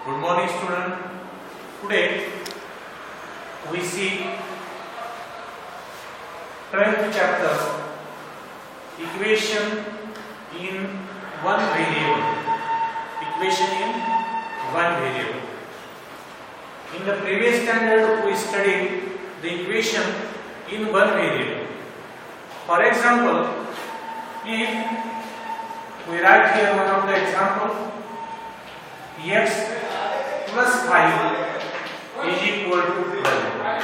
Good morning, student. Today we see 12th chapter, equation in one variable. Equation in one variable. In the previous standard, we studied the equation in one variable. For example, if we write here one of the example, x plus 5 is equal to 12.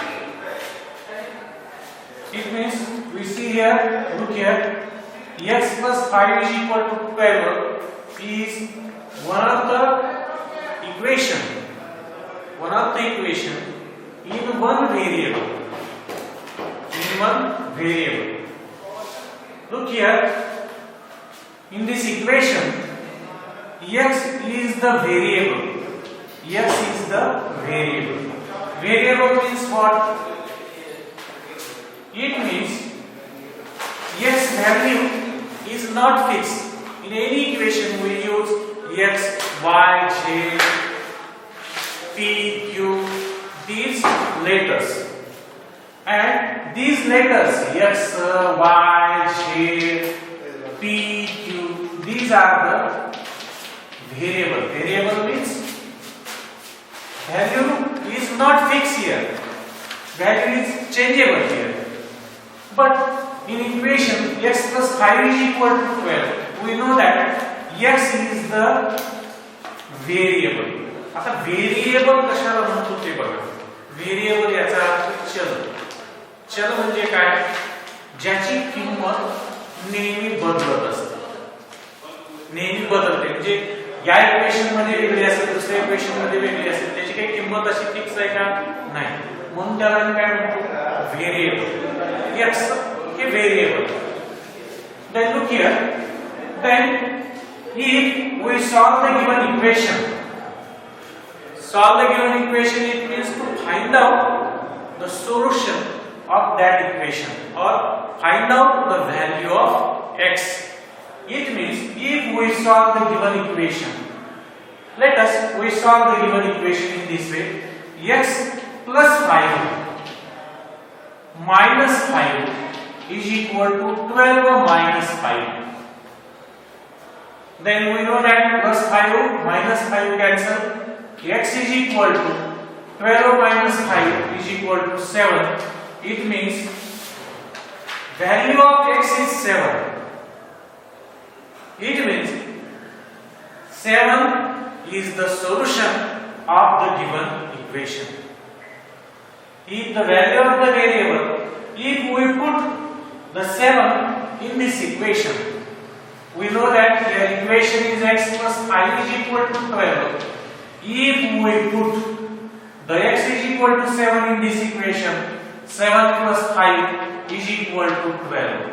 It means we see here, look here, x plus 5 is equal to 12 is one of the equation in one variable. Look here, in this equation, x is the variable. Variable means what? It means x value is not fixed. In any equation we use x, y, z, p, q, these letters. And these letters x, y, z, p, q, these are the variable. Variable means value is not fixed here. Value is changeable here. But in equation x plus 5 is equal to 12, we know that x is the variable. आता variable कशाला म्हणतो ते बघा. Variable याचा अर्थ चल म्हणजे काय? ज्याची किंमत नेहमी बदलत असते. नेहमी बदलते. म्हणजे या इक्वेशन मध्ये वेगळी असेल, दुसऱ्या इक्वेशन मध्ये वेगळी असेल, त्याची काही किंमत अशी फिक्स आहे का? नाही. म्हणून त्याला काय म्हणतो? व्हेरिएबल. एक्स हे variable. Then look here. Then if we solve the given equation, it means to find out the solution of that equation or find out the value of x. It means if we solve the given equation, we solve the given equation in this way: x plus 5 minus 5 is equal to 12 minus 5. Then we know that plus 5 minus 5 cancel. X is equal to 12 minus 5 is equal to 7. It means value of x is 7. It means 7 is the solution of the given equation. If the value of the variable, if we put the 7 in this equation, we know that the equation is x plus 5 is equal to 12. If we put the x is equal to 7 in this equation, 7 plus 5 is equal to 12.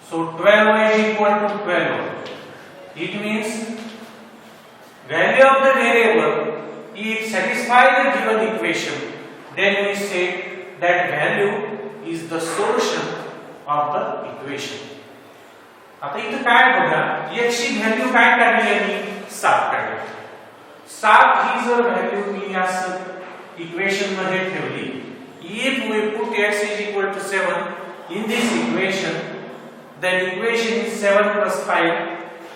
So 12 is equal to 12. It means value of the variable, if satisfy the given equation, then we say that value is the solution of the equation. आता इथं काय बघा, x ची value काय काढली आहे? 7 काढली. 7 ही जर व्हॅल्यू मी असं इक्वेशन मध्ये ठेवली, if we put x is equal to 7 in this equation, then equation is 7 plus 5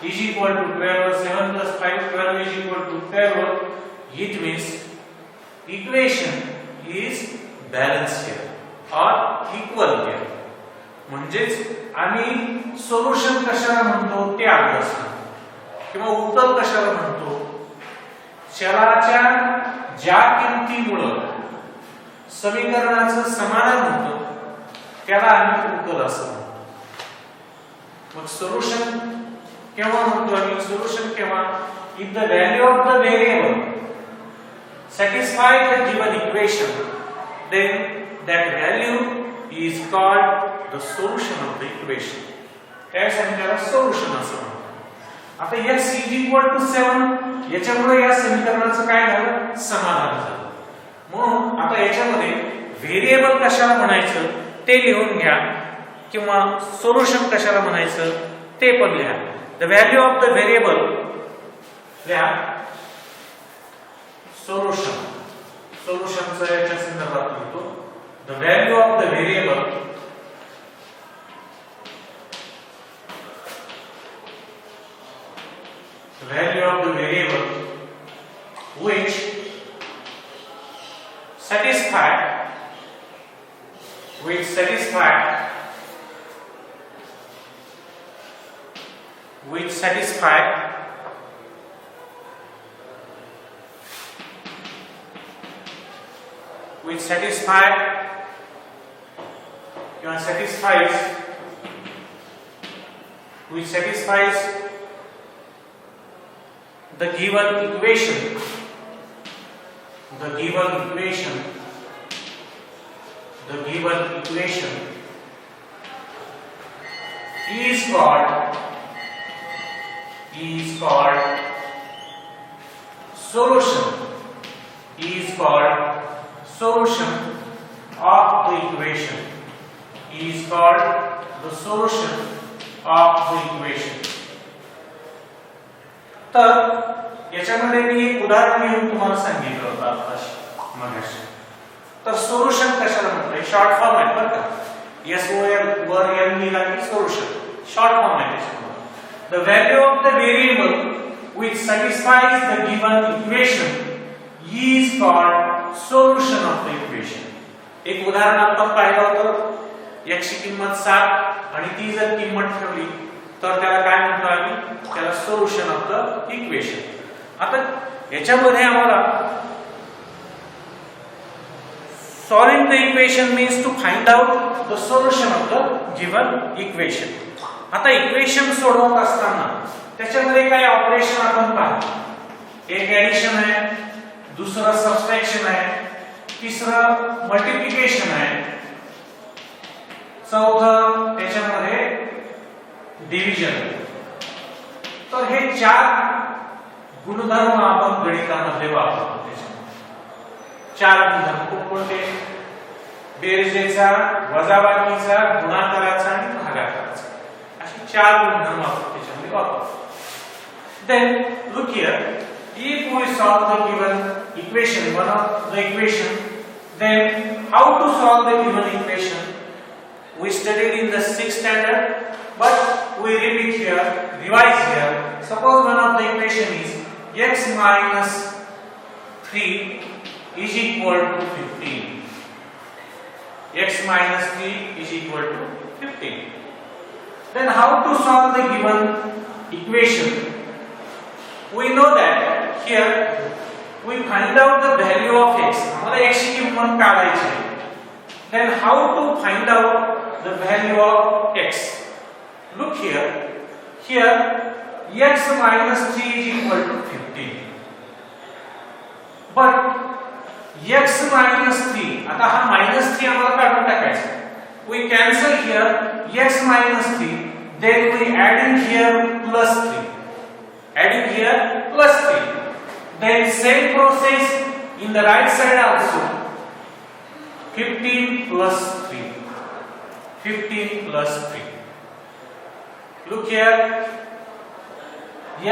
is equal to 12. 7 plus 5, 12 is equal to 12. It means equation is balanced here or equal here. म्हणजेच आम्ही solution कशाला म्हणतो ते अभ्यासतो किंवा उत्तर कशाला म्हणतो? चलाच्या ज्या किमतीमुळे समीकरणाचं समाधान होतं त्याला आम्ही उत्तर असं म्हणतो. मग सोल्युशन केव्हा म्हणतो आम्ही? सोल्युशन केव्हा? If the value of the variable satisfy the given equation, then that value is called the solution of the equation. त्यास आम्ही त्याला सोल्युशन असं म्हणतो. आता x is equal to 7 याच्यामुळे या समीकरणाचं काय झालं? समाधान झालं. म्हणून आता याच्यामध्ये व्हेरिएबल कशाला म्हणायचं ते लिहून घ्या किंवा सोल्युशन कशाला म्हणायचं ते पण लिहा. The value of the variable, सोल्युशनचा याच्या संदर्भात लिहितो. The value of the variable which satisfy satisfies the given equation is called solution of the equation. तर याच्यामध्ये मी एक उदाहरण घेऊन तुम्हाला सांगितलं होतं आताशी मगाशी. तर सोल्युशन कशाला म्हणतात? शॉर्ट फॉर्म आहे बरं का. SOL वर n लिहिला की सोल्युशन शॉर्ट फॉर्म आहे त्याच्यामध्ये. The value of the variable which satisfies the given equation is called solution of the equation. एक उदाहरण आपण पाहिलं होतं. x ची किंमत 7 आणि ती जर किंमत ठेवली तर त्याला काय म्हणतो आम्ही? त्याला सोल्युशन ऑफ द इक्वेशन. आता याच्यामध्ये आम्हाला solving the equation means to find out the solution of the given equation. आता इक्वेशन सोडवत असताना त्याच्यामध्ये काय ऑपरेशन आपण पाहतो. एक ऍडिशन आहे, दुसरं सबट्रॅक्शन आहे, तिसरं मल्टिप्लिकेशन आहे, चौथं त्याच्यामध्ये डिव्हिजन. तर हे 4 गुणधर्म आपण गणितामध्ये वापरतो. त्याच्यामध्ये 4 गुणधर्म कोणते? बेरजेचा, वजाबाकीचा, गुणाकाराचा आणि भागाकाराचा. असे 4 गुणधर्म आपण त्याच्यामध्ये वापरतो. Then look here, if we solve the given equation, one of the equation, then how to solve the given equation? We studied in the 6th standard, but we repeat here, revise here. Suppose one of the equation is x minus 3 is equal to 15. X minus 3 is equal to 15. Then how to solve the given equation? We know that here we find out the value of x. हमारा x की कीमत काढायची आहे. Then how to find out the value of x? Look here. Here x minus 3 is equal to 15. But x minus 3, आता हा minus 3 आम्हाला काढून टाकायचा. We cancel here x minus 3. Then we add in here plus 3. Adding here plus 3. Then same process in the right side also. 15 plus 3. 15 plus 3. Look here.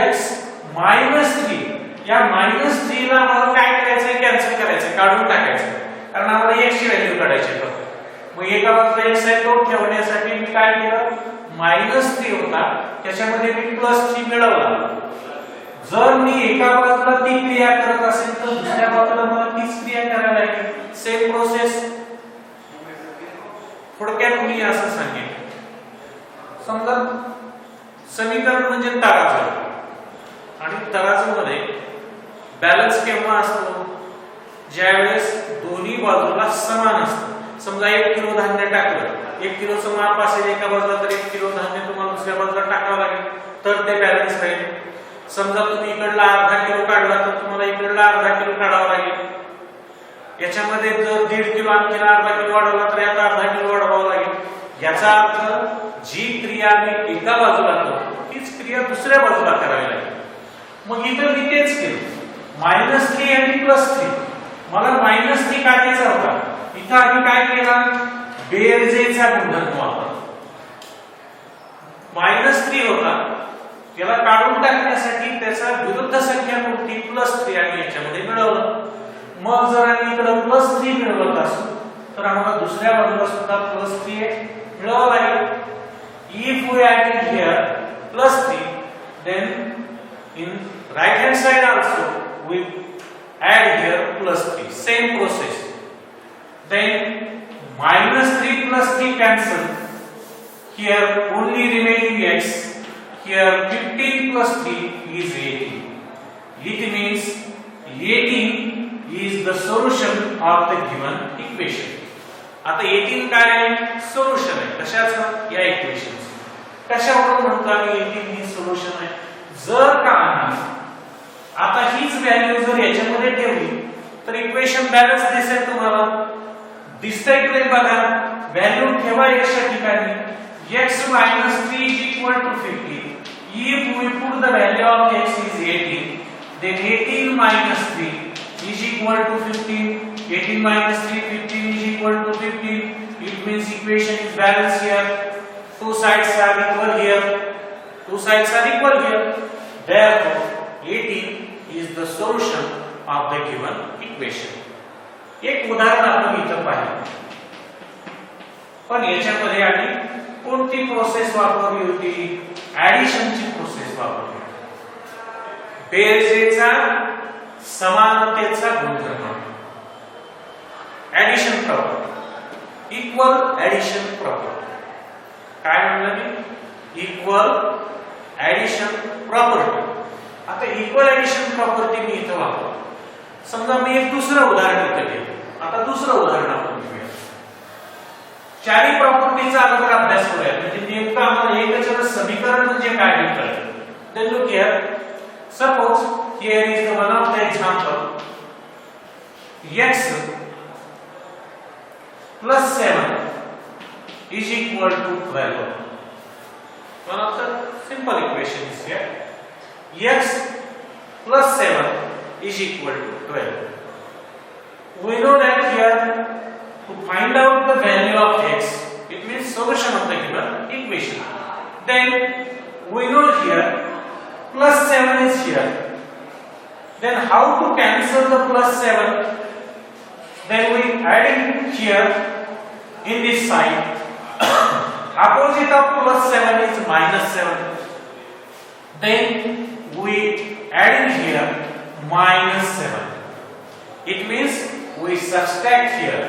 X minus 3. या minus 3 ला आम्हाला काय करायचं आहे? कॅन्सल करायचं, काढून टाकायचं. कारण आम्हाला x ची व्हॅल्यू काढायची आहे. मग एका बाजूला x आहे तो ठेवण्यासाठी मी काय केलं? minus 3 होता, त्याच्यामध्ये मी plus 3 मिळवला. जर मी एका बाजूला ती क्रिया करत असेल तर दुसऱ्या बाजूला मला तीच क्रिया करायला लागेल. Same process. थोडक्यात मी असं सांगेन, समजा समीकरण म्हणजे तराजू आणि तराजूमध्ये बॅलन्स केव्हा असतो? ज्यावेळेस दोन्ही बाजूला समान असतं. समजा 1 किलो धान्य टाकलं, 1 किलोचं माप असेल एका बाजूला तर 1 किलो धान्य तुम्हाला दुसऱ्या बाजूला टाकावं लागेल तर ते बॅलन्स राहील. समजा तुम्ही इकडला अर्धा किलो काढला तर तुम्हाला इकडला अर्धा किलो काढावा लागेल. याच्यामध्ये जर 1.5 किलो आणखी अर्धा किलो वाढवला तर याचा अर्धा किलो वाढवावा लागेल. याचा अर्थ जी क्रिया मी एका बाजूला करतो तीच क्रिया दुसऱ्या बाजूला करावी लागेल. मग इथं मी तेच केलं, -3 आणि +3. मला -3 काढायचा होता. इथं आम्ही काय केला? बेरजेचा गुणधर्म वापरला. -3 होता, याला काढून टाकण्यासाठी त्याचा विरुद्ध संख्या कोणती? +3 आणि याच्यामध्ये मिळवलं. मग जर आम्ही इकडे +3 मिळवत असू तर आम्हाला दुसऱ्या बाजूला सुद्धा +3 मिळवावं लागेल. If we add here +3, then in right hand side also we add here +3. Same process. Then -3 + 3 cancel. Here only remaining x. Here 15 + 3 is 18. It means 18 is the solution of the given equation. आता 18 काय आहे? Solution आहे. कशाचं? या इक्वेशनचं. कशावरून म्हणतो आम्ही 18 ही solution आहे? जर का आम्ही आता हीच व्हॅल्यू जर याच्यामध्ये ठेवली तर इक्वेशन बॅलन्स दिसेल तुम्हाला. दिसतंय की नाही बघा. व्हॅल्यू ठेवा याच्या ठिकाणी x - 3 = 15. If we put the value of x is 18, then 18 - 3 is equal to 15. 18 - 3, 15 is equal to 15. It means equation is balanced here. Two sides are equal here. Two sides are equal here. Therefore, 18 is the solution of the given equation. एक उदाहरण आपण इथं पाहिलं. पण याच्यामध्ये आम्ही कोणती process वापरली होती? ऍडिशनची प्रोसेस वापरली. बेरजेचा समानतेचा गुणधर्म, addition property, equal addition property. काय म्हणलं मी? Equal addition property. आता इक्वल ऍडिशन प्रॉपर्टी मी इथं वापरतो. समजा मी एक दुसरं उदाहरण इथं घेतो. आता दुसरं उदाहरण आपण घेऊया. चारी प्रॉपर्टीचा अगोदर अभ्यास करूया. म्हणजे नेमकं आम्हाला एकचर समीकरण म्हणजे काय हे कळेल. Then look here. Suppose here is the one of the example. x + 7 is equal to 12. One of the simple equations here. X + 7 is equal to 12. We know that here to find out the value of x, it means solution of the given equation. Then we know here +7 is here. Then how to cancel the +7? Then we add in here in this side. Opposite of +7 is -7. Then we add in here -7. It means we subtract here.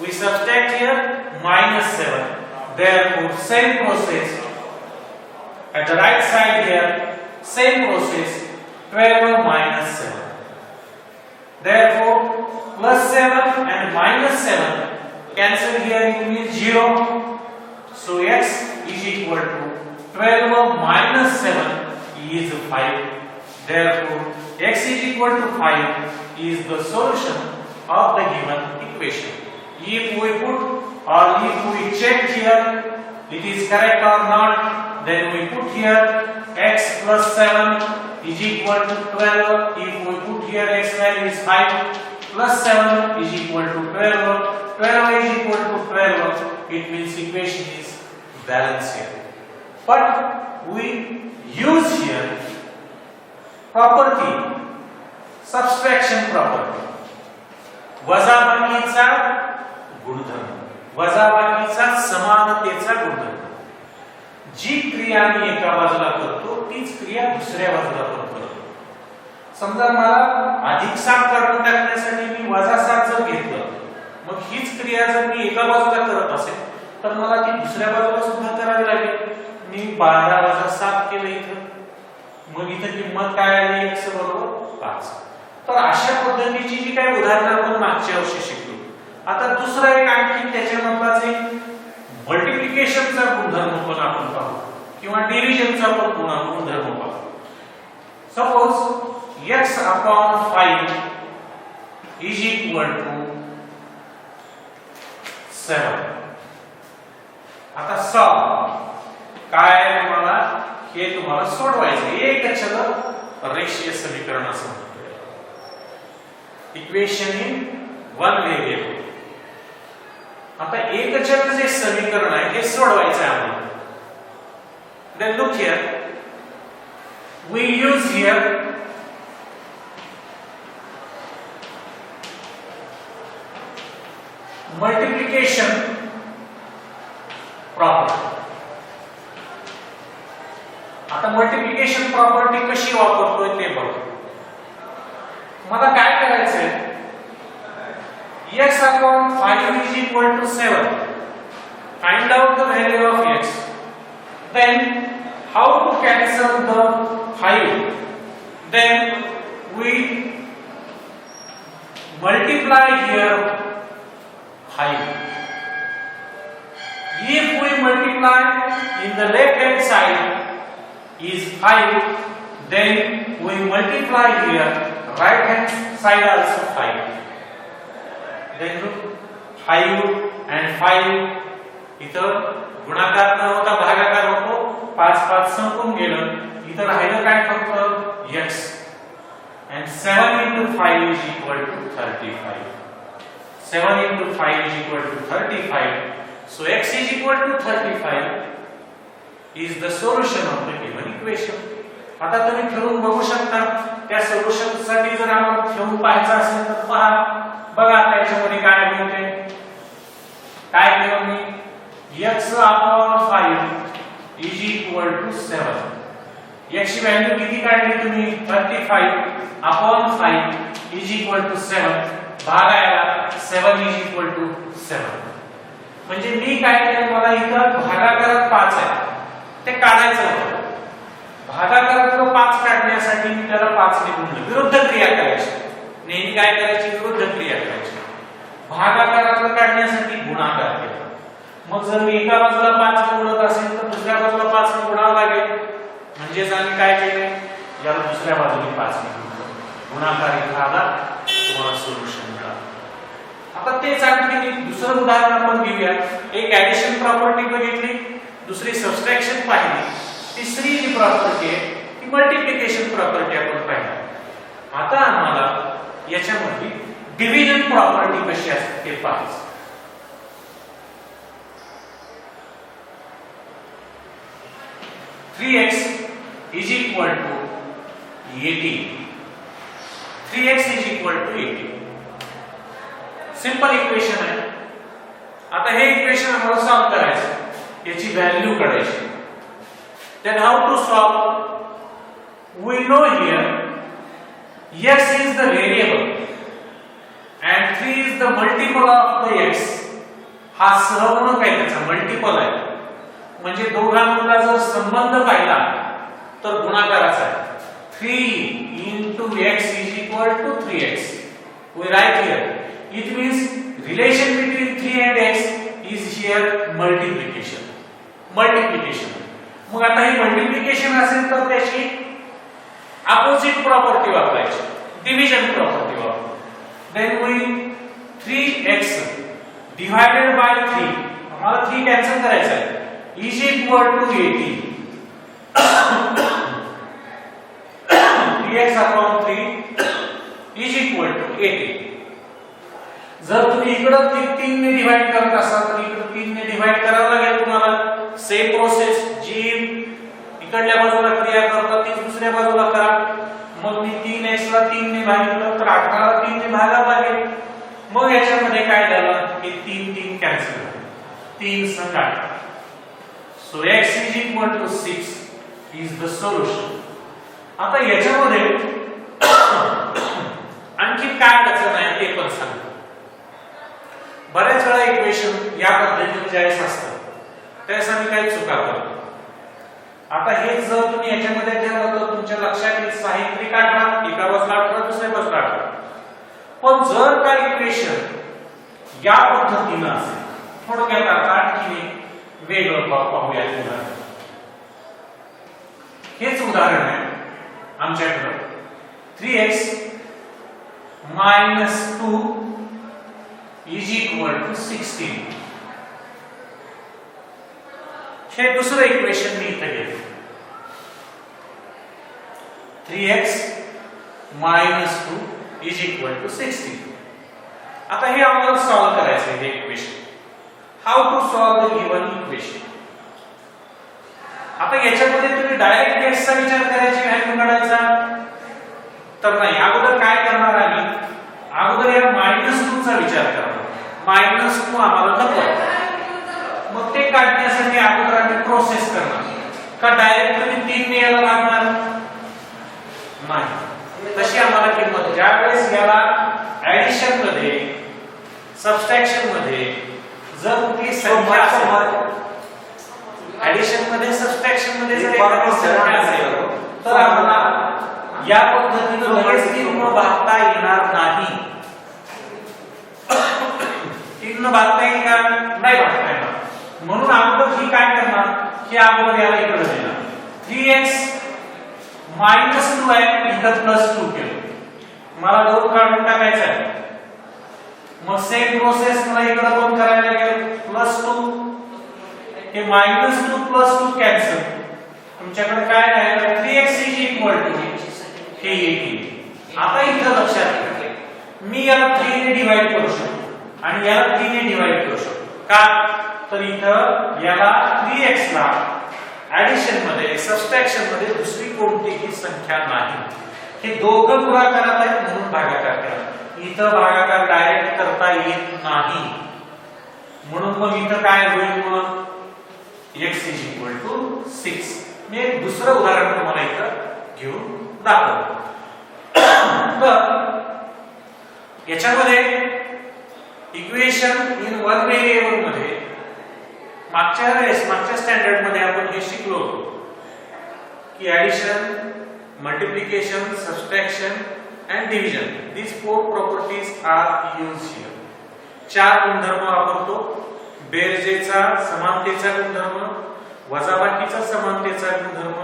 We subtract here -7. Therefore, same process at the right side here. Same process. 12 - 7. Therefore, +7 and -7 cancel here. It means 0. So x is equal to 12 - 7 is 5. Therefore, x is equal to 5 is the solution of the given equation. If we put or if we check here it is correct or not, then we put here x + 7 is equal to 12. If we put here x value is 5 + 7 is equal to 12. 12 is equal to 12. It means equation is balanced here. But we use here property, subtraction property. वजाबाकीचा गुणधर्म, वजाबाकीचा समानतेचा गुणधर्म. जी क्रिया मी एका बाजूला करतो तीच क्रिया दुसऱ्या बाजूला पण करतो. समजा मला अधिक 7 काढून टाकण्यासाठी मी -7 जर घेतलं, मग हीच क्रिया जर मी एका बाजूला करत असेल तर मला ती दुसऱ्या बाजूला सुद्धा करावी लागेल. मी 12 - 7 केलं इथं, मग इथं किंमत काय आली? x = 5. तर अशा पद्धतीची जी काही उदाहरणं आपण मागच्या वर्षी शिकलो. आता दुसरा एक आणखी त्याच्यामधलाच एक मल्टिप्लिकेशनचा गुणधर्म पण आपण पाहू किंवा डिव्हिजनचा पण गुणधर्म पाहू. Suppose x/5 is equal to 7. आता सॉल्व काय तुम्हाला हे तुम्हाला सोडवायचं. एक चल रेषीय समीकरण असं म्हणतो. Equation in one variable. आता एक चल जे समीकरण आहे हे सोडवायचं आहे आपल्याला. Then look here. We use here multiplication property. आता मल्टिप्लिकेशन प्रॉपर्टी कशी वापरतोय ते बघू. मला काय करायचंय, x upon 5 is equal to 7. Find out the value of x. Then how to cancel the 5? Then we multiply here 5. If we multiply in the left hand side is 5, then we multiply here right hand side also 5. Then look, 5 and 5 इथं गुणाकार न होता भागाकार होतो, 5 5 संपून गेलं. इथं राहिलं काय फक्त x, and 7 into 5 is equal to 35. 7 into 5 is equal to 35. So x is equal to 35 is the solution of the given equation. आता तुम्ही ठरवून बघू शकता. त्या सोल्युशन साठी जर आपण ठेवून पाहायचं असेल तर पहा. बघा आता याच्यामध्ये काय मिळते. काय केलं मी, x upon 5 is equal to 7. x ची व्हॅल्यू किती काढली तुम्ही, 35 upon 5 is equal to 7. भागायला 7 is equal to 7. म्हणजे मी काय केलं, मला इथं भागाकारात 5 आहे ते काढायचं होतं. भागाकारातलं 5 काढण्यासाठी मी त्याला 5 ने गुणलं. विरुद्ध क्रिया करायची. नेहमी काय करायची, विरुद्ध क्रिया करायची. भागाकारातलं काढण्यासाठी गुणाकार केला. मग जर मी एका बाजूला 5 ने गुणत असेल तर दुसऱ्या बाजूला 5 ने गुणावं लागेल. म्हणजेच आम्ही काय केले, याला दुसऱ्या बाजूने 5 ने गुणलं. गुणाकार इथं आला, तुम्हाला सोल्युशन मिळालं. आता तेच आणखी दुसरं उदाहरण आपण घेऊया. एक ऍडिशन प्रॉपर्टी बघितली, दुसरी सबट्रॅक्शन पाहिली, तिसरी जी प्रॉपर्टी आहे ती मल्टिप्लिकेशन प्रॉपर्टी आपण पाहिली. आता आम्हाला याच्यामध्ये डिव्हिजन प्रॉपर्टी कशी असते ते पाहायचं. Three X is equal to 80. 3x is equal to 80. Simple equation आहे. आता हे इक्वेशन आम्हाला सॉल्व करायचं, याची व्हॅल्यू काढायची. Then how to solve? We know here x is the variable and 3 is the multiple of the x. हा सहगुणक आहे, त्याचा multiple आहे. म्हणजे दोघांमधला जर संबंध पाहिला तर गुणाकाराचा आहे. 3 into x is equal to 3x. We write here. It means relation between 3 and x is here multiplication. Multiplication. मग आता ही मल्टिप्लिकेशन असेल तर त्याची अपोजिट प्रॉपर्टी वापरायची, डिव्हिजन प्रॉपर्टी वापरू. Then we 3x divided by 3, आम्हाला 3 कॅन्सल करायचं आहे, is equal to 80. 3x upon 3 is equal to 80. जर तुम्ही इकडं 3 ने डिवाइड करत असाल तर इकडं 3 ने डिवाइड करावं लागेल तुम्हाला. सेम प्रोसेस, जी इकडल्या बाजूला क्रिया करता ती दुसऱ्या बाजूला करा. मग मी 3x ला 3 ने भागितलं तर 18 ला 3 ने भागावं लागेल. मग याच्यामध्ये काय झालं की 3 कॅन्सल झाले, 3 संग 8. So x is equal to 6 is the solution. आता याच्यामध्ये आणखी काय अडचण आहे ते पण सांगतो. बऱ्याच वेळा इक्वेशन या पद्धतीने ज्यावेळेस असतं त्यावेळेस आम्ही काही चुका करतो. आता हे जर तुम्ही याच्यामध्ये ठेवलं तर तुमच्या लक्षात येईल साहित्य काढा, एका बाजूला 18 दुसऱ्या बाजूला 18. पण जर का इक्वेशन या पद्धतीने असेल, थोडक्यात आता आणखी वेगळं पाहूया. हेच उदाहरण आहे आमच्याकडे. 3x minus 2 is equal to 16. हे दुसरं इक्वेशन मी इथे घेतो. 3x minus 2 is equal to 16. आता हे आम्हाला सॉल्व करायचं आहे हे equation. How to solve the given equation. आता याच्यामध्ये तुम्ही डायरेक्ट x चा विचार करायची व्हॅल्यू काढायचा तर नाही. अगोदर काय करणार आम्ही, अगोदर या -2 चा विचार करणार. -2 आम्हाला नको, मग ते काढण्यासाठी अगोदर आम्ही प्रोसेस करणार का डायरेक्ट तुम्ही 3 ने याला लागणार नाही. तशी आम्हाला किंमत ज्यावेळेस याला ऍडिशन मध्ये सबट्रॅक्शन मध्ये जर कुठली संख्या असेल, ऍडिशन मध्ये सबट्रॅक्शन मध्ये जर एखादी संख्या असेल तर आम्हाला या पद्धतीने लगेच 3 न भागता येणार नाही. 3 न भागता येईल का? नाही भागता येणार. म्हणून अगोदर ही काय करणार की अगोदर याला इकडे देणार 3x -2 आहे इथं +2 केलं, मला 2 काढून टाकायचं आहे. मग सेम प्रोसेस मला इकडे 2 करायला लागेल +2, हे -2 +2 कॅन्सल, तुमच्याकडे काय राहिलं 3x हे येईल. आता इथं लक्षात घ्या मी याला 3 ने डिवाइड करू शकतो आणि याला 3 ने डिवाइड करू शकतो का, तर इथं याला 3x ला ऍडिशन मध्ये सबट्रॅक्शन मध्ये दुसरी कोणतीही संख्या नाही. हे दोघं गुणाकारात आहेत म्हणून भागाकार करा. इथं भागाकार डायरेक्ट करता येत नाही म्हणून मग इथं काय होईल, मग x 6. मी एक दुसरं उदाहरण तुम्हाला इथं घेऊन दाखवतो. तर याच्यामध्ये इक्वेशन इन वन व्हेरिएबल मध्ये मागच्या स्टँडर्ड मध्ये आपण हे शिकलो की addition, multiplication, subtraction and division, these 4 properties are used here. 4 गुणधर्म वापरतो. बेरजेचा समानतेचा गुणधर्म, वजाबाकीचा समानतेचा गुणधर्म,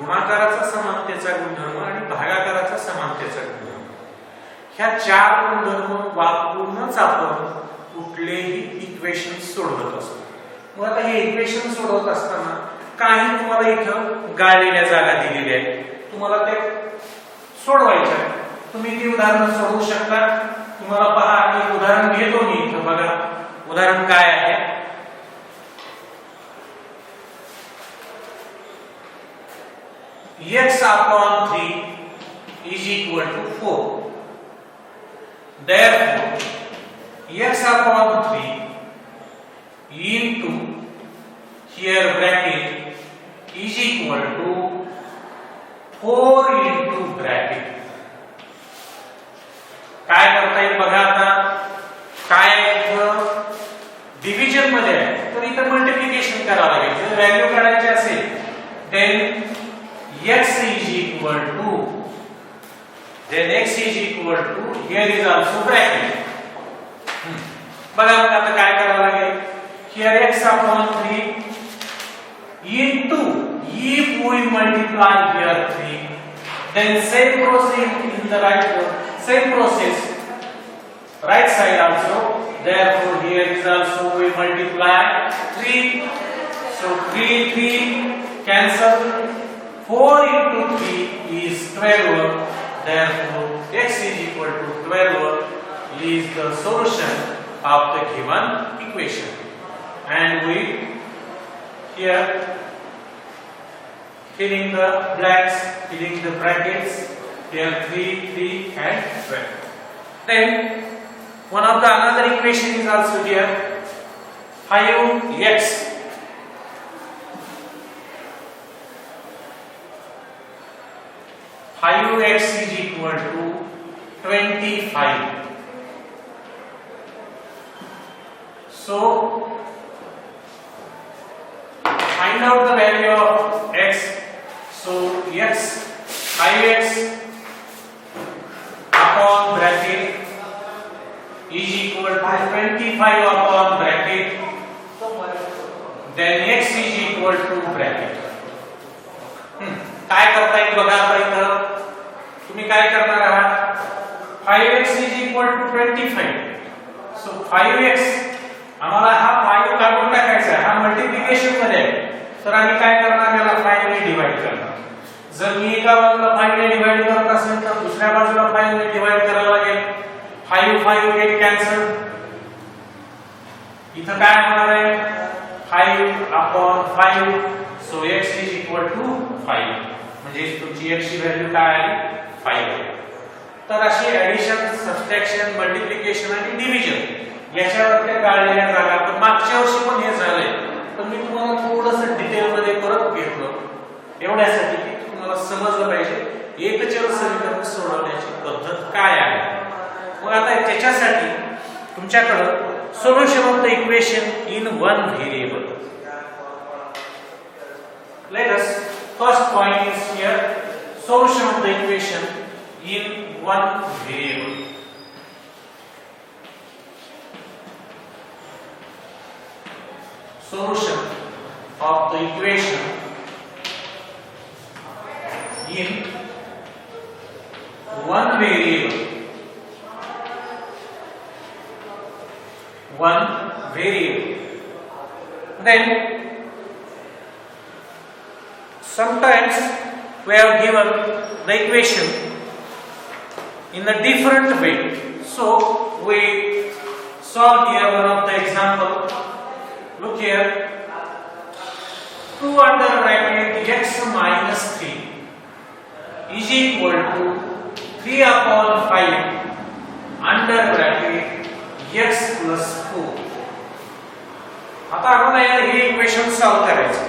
गुणाकाराचा समानतेचा गुणधर्म आणि भागाकाराचा समानतेचा गुणधर्म. ह्या 4 गुणधर्म वापरूनच आपण कुठलेही इक्वेशन सोडवत असतो. मग आता हे इक्वेशन सोडवत असताना काही तुम्हाला इथं गाळलेल्या जागा दिलेल्या आहेत, तुम्हाला ते सोडवायचे आहे. तुम्ही ती उदाहरण सोडवू शकता. तुम्हाला पहा एक उदाहरण घेतो मी इथं, बघा उदाहरण काय आहे. x/3 = 4. Therefore x/3 into here bracket is equal to 4 into bracket. काय करता येईल बघा. आता काय डिव्हिजन मध्ये आहे तर इथं मल्टिप्लिकेशन करावं लागेल. जर व्हॅल्यू काढायची असेल then x is equal to here is also bracket. बघा मग आता काय करावं लागेल. here x/3 into if we multiply here 3 then same process in the same process right side also. Therefore here is also we multiply 3, so 3 cancel. 4 into 3 is 12. Therefore x is equal to 12 is the solution of the given equation. And we here filling the blanks, filling the brackets. Here 3 and 12. Then one of the another equation is also here. 5x is equal to 25. So find out the value of x. So 5x upon bracket is equal to 25 upon bracket. Then x is equal to bracket. काय करता येईल बघा. आता इथं तुम्ही काय करणार आहात. 5x is equal to 25. So 5x आम्हाला हा 5 काढून टाकायचा आहे. हा मल्टिप्लिकेशन मध्ये आहे तर आम्ही काय करणार, याला 5 ने डिवाइड करणार. जर मी एका बाजूला 5 ने डिवाइड करत असेल तर दुसऱ्या बाजूला 5 ने डिवाइड करायला लागेल. 5 गेट कॅन्सल. इथं काय होणार आहे 5/5. सो x is equal to 5. म्हणजे तुमची x ची व्हॅल्यू काय आहे 5 आहे. तर अशी ऍडिशन, सबट्रॅक्शन, मल्टिप्लिकेशन आणि डिव्हिजन याच्यावरती काढलेल्या जागा, तर मागच्या वर्षी पण हे झालंय, पण मी तुम्हाला थोडंसं डिटेल मध्ये परत घेतलं एवढ्यासाठी की तुम्हाला समजलं पाहिजे एकचल समीकरण सोडवण्याची पद्धत काय आहे. मग आता त्याच्यासाठी तुमच्याकडे solution of the equation in one variable. Let us first point is here solution of the equation in one variable. Solution of the equation in one variable. One variable. Then sometimes we have given the equation in a different way. So we solve here one of the example. Look here. 2 under bracket x minus 3 is equal to 3 upon 5 under bracket x plus 4. आता आपण हे equation solve करायचं.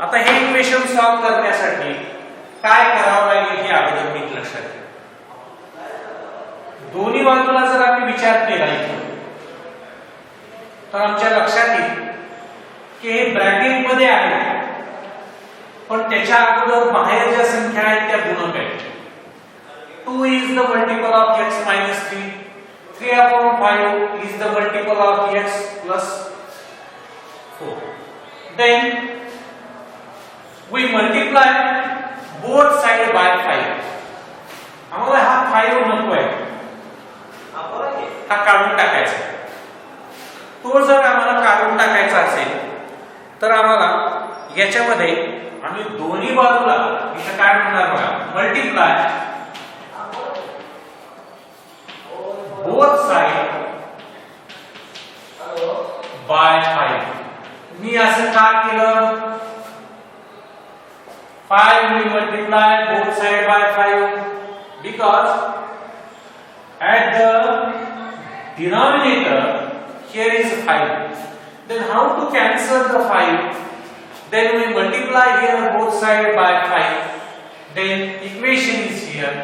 आता हे equation solve करण्यासाठी काय करावं लागेल हे अगोदर NEET लक्षात घ्या. दोन्ही बाजूला जर आम्ही विचार केला इथे तर आमच्या लक्षात येईल की हे ब्रॅकेट मध्ये आहे, पण त्याच्या अगोदर बाहेर ज्या संख्या आहेत त्या गुणक आहेत. 2 is the multiple of x minus 3. 3 upon 5 is the multiple of x plus 4. Then we multiply both side by 5. आम्हाला हा 5 नको आहे, हा काढून टाकायचा. तो जर आम्हाला काढून टाकायचा असेल तर आम्हाला याच्यामध्ये आम्ही दोन्ही बाजूला इथे काय म्हणणार बघा, मल्टिप्लाय बोथ साइड बाय 5. मी असं का केलं? 5 we multiply both side by 5 because at the denominator here is 5. Then how to cancel the 5? Then we multiply here both side by 5. Then equation is here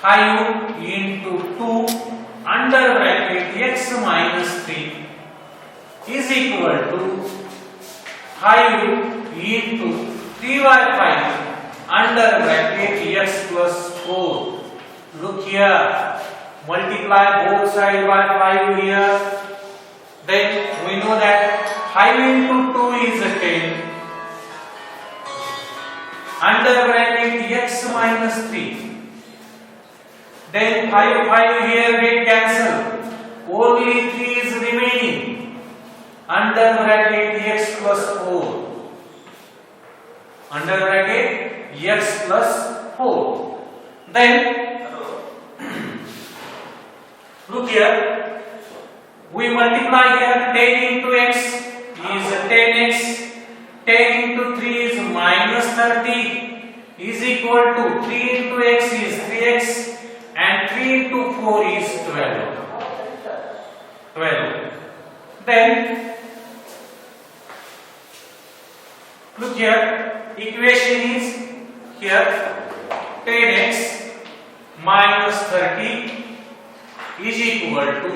5 into 2 under bracket x minus 3 is equal to 5 into 3 by 5 under bracket x plus 4. Look here, multiply both sides by 5 here. Then we know that 5 into 2 is 10 under bracket x minus 3. Then 5 here get cancelled, only 3 is remaining under bracket x plus 4. Under bracket x plus 4. Then look here, we multiply here 10 into x is 10x, 10 into 3 is minus 30 is equal to 3 into x is 3x and 3 into 4 is 12. Then look here, equation is here 10x minus 30 is equal to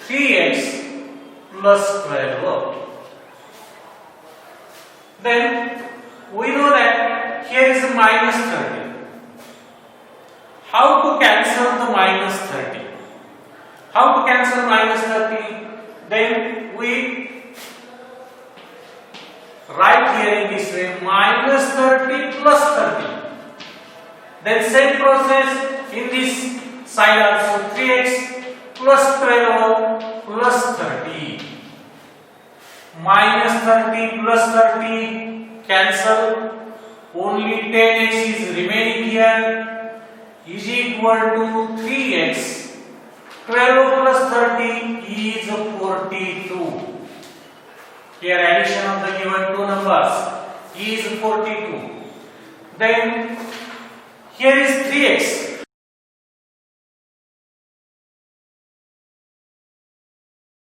3x plus 12. Then we know that here is minus 30. How to cancel the minus 30? How to cancel minus 30? Then we write here in this way, minus 30 plus 30. Then same process in this side also, 3x plus 12 plus 30. Minus 30 plus 30 cancel, only 10x is remaining here is equal to 3x. 12 plus 30 is 42. Here addition of the given two numbers is 42. Then here is 3x.